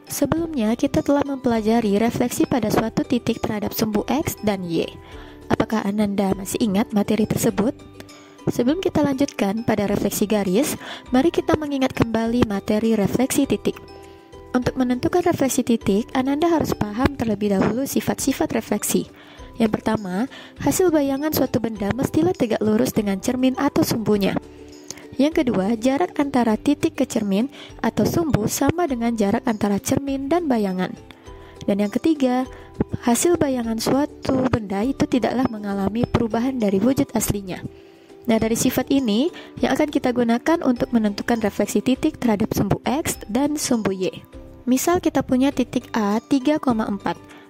Sebelumnya, kita telah mempelajari refleksi pada suatu titik terhadap sumbu X dan Y. Apakah Ananda masih ingat materi tersebut? Sebelum kita lanjutkan pada refleksi garis, mari kita mengingat kembali materi refleksi titik. Untuk menentukan refleksi titik, Ananda harus paham terlebih dahulu sifat-sifat refleksi. Yang pertama, hasil bayangan suatu benda mestilah tegak lurus dengan cermin atau sumbunya. Yang kedua, jarak antara titik ke cermin atau sumbu sama dengan jarak antara cermin dan bayangan. Dan yang ketiga, hasil bayangan suatu benda itu tidaklah mengalami perubahan dari wujud aslinya. Nah, dari sifat ini yang akan kita gunakan untuk menentukan refleksi titik terhadap sumbu X dan sumbu Y. Misal kita punya titik A 3,4,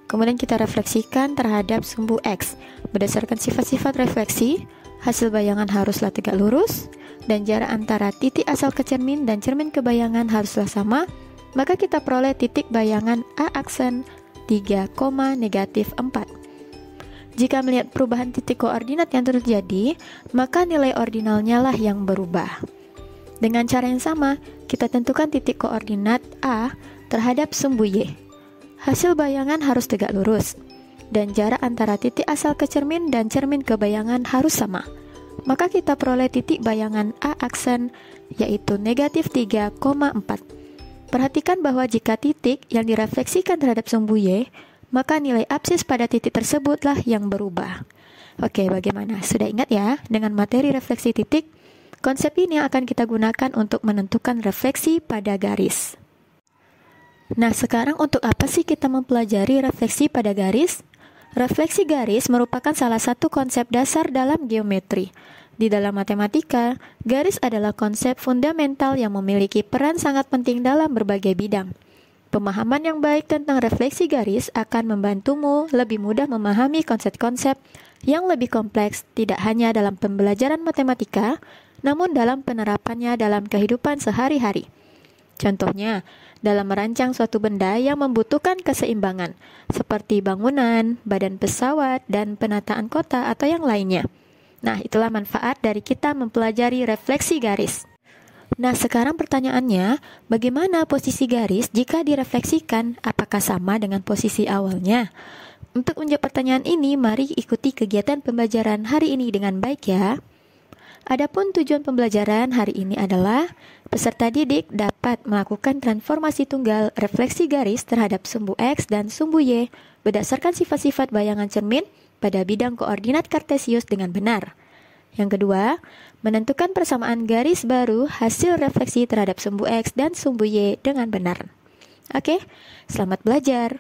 kemudian kita refleksikan terhadap sumbu X. Berdasarkan sifat-sifat refleksi, hasil bayangan haruslah tegak lurus, dan jarak antara titik asal ke cermin dan cermin ke bayangan haruslah sama, maka kita peroleh titik bayangan A aksen 3, -4. Jika melihat perubahan titik koordinat yang terjadi, maka nilai ordinalnya lah yang berubah. Dengan cara yang sama, kita tentukan titik koordinat A terhadap sumbu Y. Hasil bayangan harus tegak lurus, dan jarak antara titik asal ke cermin dan cermin ke bayangan harus sama. Maka kita peroleh titik bayangan A aksen, yaitu -3,4. Perhatikan bahwa jika titik yang direfleksikan terhadap sumbu Y, maka nilai absis pada titik tersebutlah yang berubah. Oke, bagaimana? Sudah ingat ya dengan materi refleksi titik? Konsep ini akan kita gunakan untuk menentukan refleksi pada garis. Nah, sekarang untuk apa sih kita mempelajari refleksi pada garis? Refleksi garis merupakan salah satu konsep dasar dalam geometri. Di dalam matematika, garis adalah konsep fundamental yang memiliki peran sangat penting dalam berbagai bidang. Pemahaman yang baik tentang refleksi garis akan membantumu lebih mudah memahami konsep-konsep yang lebih kompleks, tidak hanya dalam pembelajaran matematika, namun dalam penerapannya dalam kehidupan sehari-hari. Contohnya, dalam merancang suatu benda yang membutuhkan keseimbangan, seperti bangunan, badan pesawat, dan penataan kota atau yang lainnya. Nah, itulah manfaat dari kita mempelajari refleksi garis. Nah, sekarang pertanyaannya, bagaimana posisi garis jika direfleksikan? Apakah sama dengan posisi awalnya? Untuk menjawab pertanyaan ini, mari ikuti kegiatan pembelajaran hari ini dengan baik ya. Adapun tujuan pembelajaran hari ini adalah peserta didik dapat melakukan transformasi tunggal refleksi garis terhadap sumbu X dan sumbu Y berdasarkan sifat-sifat bayangan cermin pada bidang koordinat kartesius dengan benar. Yang kedua, menentukan persamaan garis baru hasil refleksi terhadap sumbu X dan sumbu Y dengan benar. Oke, selamat belajar.